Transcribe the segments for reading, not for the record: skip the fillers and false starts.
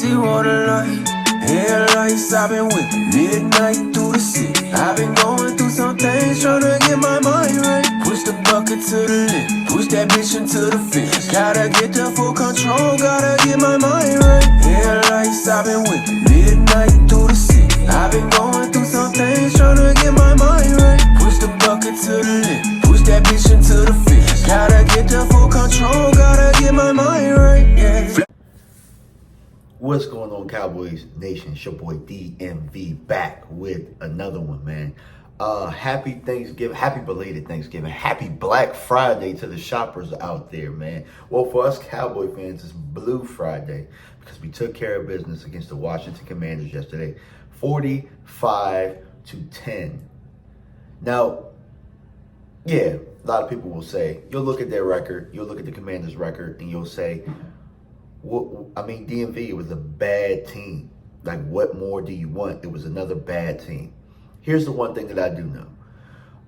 he want a light. Headlights, I've been whipping midnight through the city. I've been going through some things, tryna get my mind right. Push the bucket to the limit, push that bitch into the fence. Gotta get the full control, gotta get my mind right. Headlights, I've been whipping midnight through the city. I've been going through some things, tryna get my mind right. Push the bucket to the limit, push that bitch into the fence. Gotta get the full control, gotta get my mind right, yeah. What's going on, Cowboys Nation? It's your boy DMV back with another one, man. Happy Thanksgiving, happy belated Thanksgiving, happy Black Friday to the shoppers out there, man. Well, for us Cowboy fans, it's Blue Friday because we took care of business against the Washington Commanders yesterday, 45-10. Now, yeah, a lot of people will say, you'll look at their record, you'll look at the Commanders' record, and you'll say, well, I mean, DMV, it was a bad team. Like, what more do you want? It was another bad team. Here's the one thing that I do know.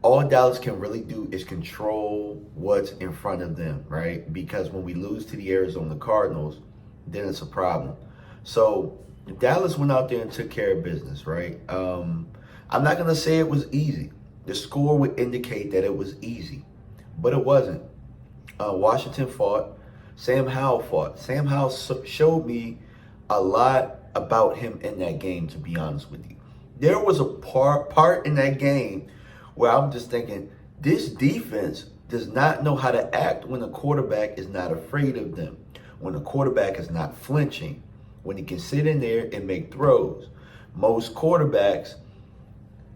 All Dallas can really do is control what's in front of them, right? Because when we lose to the Arizona Cardinals, then it's a problem. So Dallas went out there and took care of business, right? I'm not going to say it was easy. The score would indicate that it was easy, but it wasn't. Washington fought. Sam Howell fought. Sam Howell showed me a lot about him in that game, to be honest with you. There was a part in that game where I'm just thinking, this defense does not know how to act when the quarterback is not afraid of them, when the quarterback is not flinching, when he can sit in there and make throws. Most quarterbacks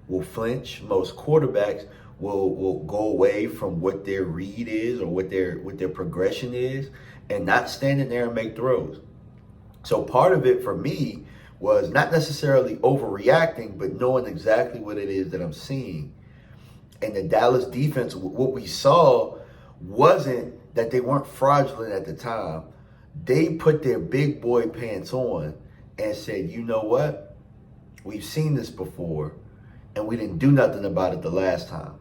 will flinch. Most quarterbacks will go away from what their read is or what their progression is and not stand in there and make throws. So part of it for me was not necessarily overreacting, but knowing exactly what it is that I'm seeing. And the Dallas defense, what we saw wasn't that they weren't fraudulent at the time. They put their big boy pants on and said, you know what? We've seen this before, and we didn't do nothing about it the last time.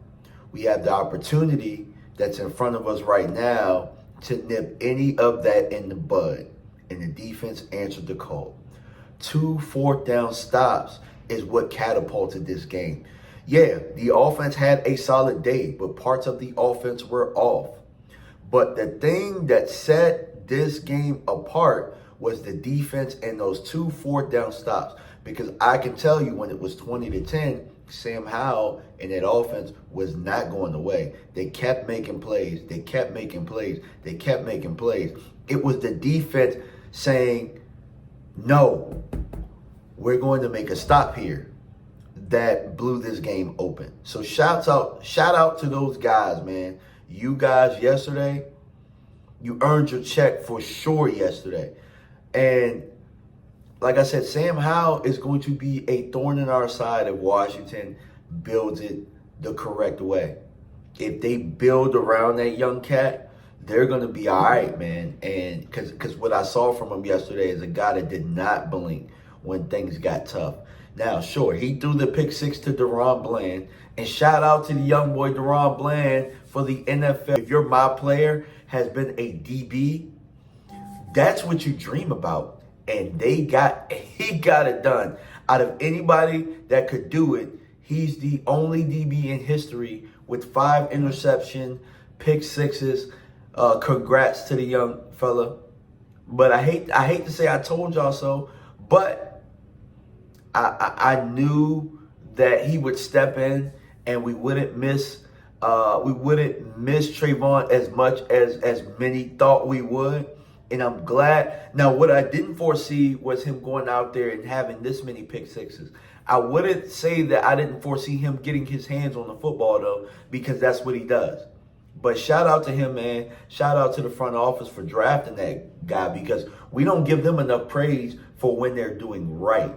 We have the opportunity that's in front of us right now to nip any of that in the bud. And the defense answered the call. 2 fourth down stops is what catapulted this game. Yeah, the offense had a solid day, but parts of the offense were off. But the thing that set this game apart was the defense and those 2 fourth down stops. Because I can tell you when it was 20-10, Sam Howell and that offense was not going away. They kept making plays. They kept making plays. They kept making plays. It was the defense saying, no, we're going to make a stop here, that blew this game open. So shout out to those guys, man. You guys yesterday, you earned your check for sure yesterday. And like I said, Sam Howell is going to be a thorn in our side if Washington builds it the correct way. If they build around that young cat, they're going to be all right, man. And because what I saw from him yesterday is a guy that did not blink when things got tough. Now, sure, he threw the pick 6 to Deron Bland. And shout out to the young boy Deron Bland for the NFL. If your my player has been a DB, that's what you dream about. And he got it done. Out of anybody that could do it, he's the only DB in history with 5 interception, pick 6s. Congrats to the young fella. But I hate to say I told y'all so, but I knew that he would step in and we wouldn't miss Trayvon as much as many thought we would. And I'm glad. Now, what I didn't foresee was him going out there and having this many pick 6s. I wouldn't say that I didn't foresee him getting his hands on the football, though, because that's what he does. But shout out to him, man. Shout out to the front office for drafting that guy, because we don't give them enough praise for when they're doing right.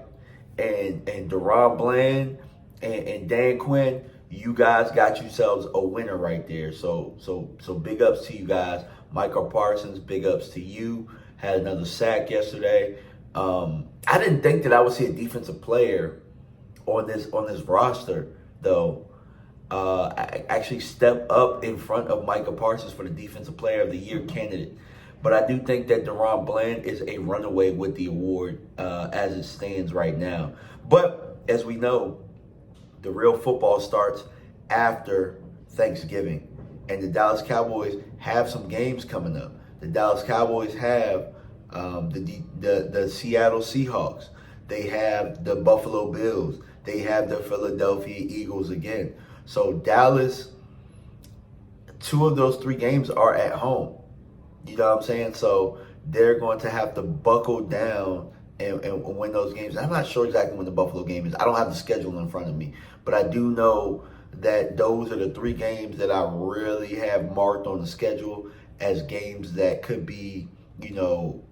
And Deron Bland and Dan Quinn, you guys got yourselves a winner right there. So big ups to you guys. Michael Parsons, big ups to you. Had another sack yesterday. I didn't think that I would see a defensive player on this roster, though. I actually step up in front of Michael Parsons for the Defensive Player of the Year candidate. But I do think that Deron Bland is a runaway with the award as it stands right now. But as we know, the real football starts after Thanksgiving. And the Dallas Cowboys have some games coming up. The Dallas Cowboys have the Seattle Seahawks. They have the Buffalo Bills. They have the Philadelphia Eagles again. So Dallas, 2 of those 3 games are at home. You know what I'm saying? So they're going to have to buckle down and win those games. I'm not sure exactly when the Buffalo game is. I don't have the schedule in front of me. But I do know that those are the 3 games that I really have marked on the schedule as games that could be, you know,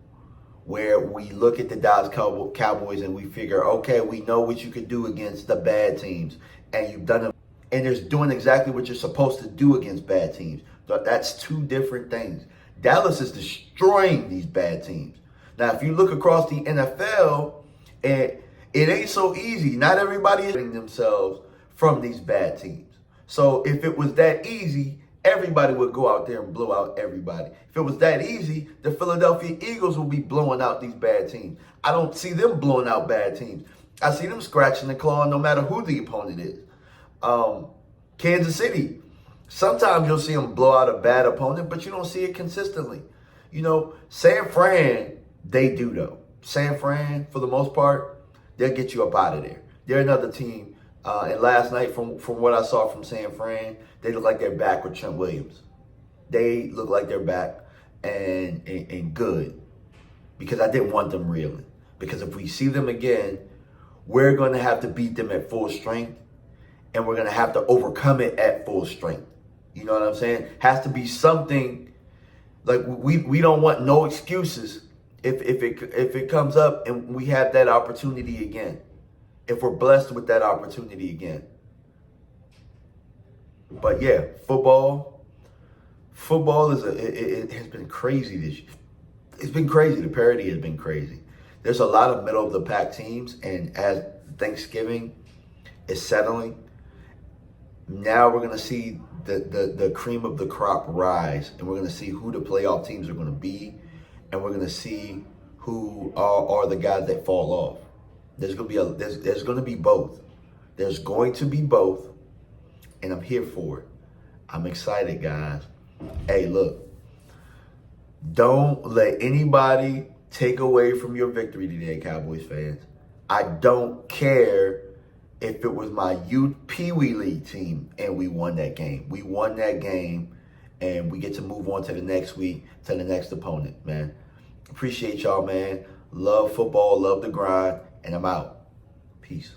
where we look at the Dallas Cowboys and we figure, okay, we know what you could do against the bad teams. And you've done it. And there's doing exactly what you're supposed to do against bad teams. But that's 2 different things. Dallas is destroying these bad teams. Now, if you look across the NFL, it ain't so easy. Not everybody is getting themselves from these bad teams. So if it was that easy, everybody would go out there and blow out everybody. If it was that easy, the Philadelphia Eagles would be blowing out these bad teams. I don't see them blowing out bad teams. I see them scratching the claw no matter who the opponent is. Kansas City, sometimes you'll see them blow out a bad opponent, but you don't see it consistently. You know, San Fran, they do though. San Fran, for the most part, they'll get you up out of there. They're another team. And last night, from what I saw from San Fran, they look like they're back with Trent Williams. They look like they're back and good. Because I didn't want them reeling. Because if we see them again, we're going to have to beat them at full strength. And we're going to have to overcome it at full strength. You know what I'm saying? Has to be something, like we don't want no excuses if it comes up and we have that opportunity again. If we're blessed with that opportunity again. But yeah, football is it has been crazy this year. It's been crazy. The parity has been crazy. There's a lot of middle of the pack teams, and as Thanksgiving is settling, now we're gonna see the cream of the crop rise, and we're gonna see who the playoff teams are gonna be, and we're gonna see who are the guys that fall off. There's gonna be there's gonna be both. There's going to be both, and I'm here for it. I'm excited, guys. Hey, look, don't let anybody take away from your victory today, Cowboys fans. I don't care if it was my youth Pee Wee League team and we won that game. We won that game, and we get to move on to the next week, to the next opponent, man. Appreciate y'all, man. Love football, love the grind. And I'm out. Peace.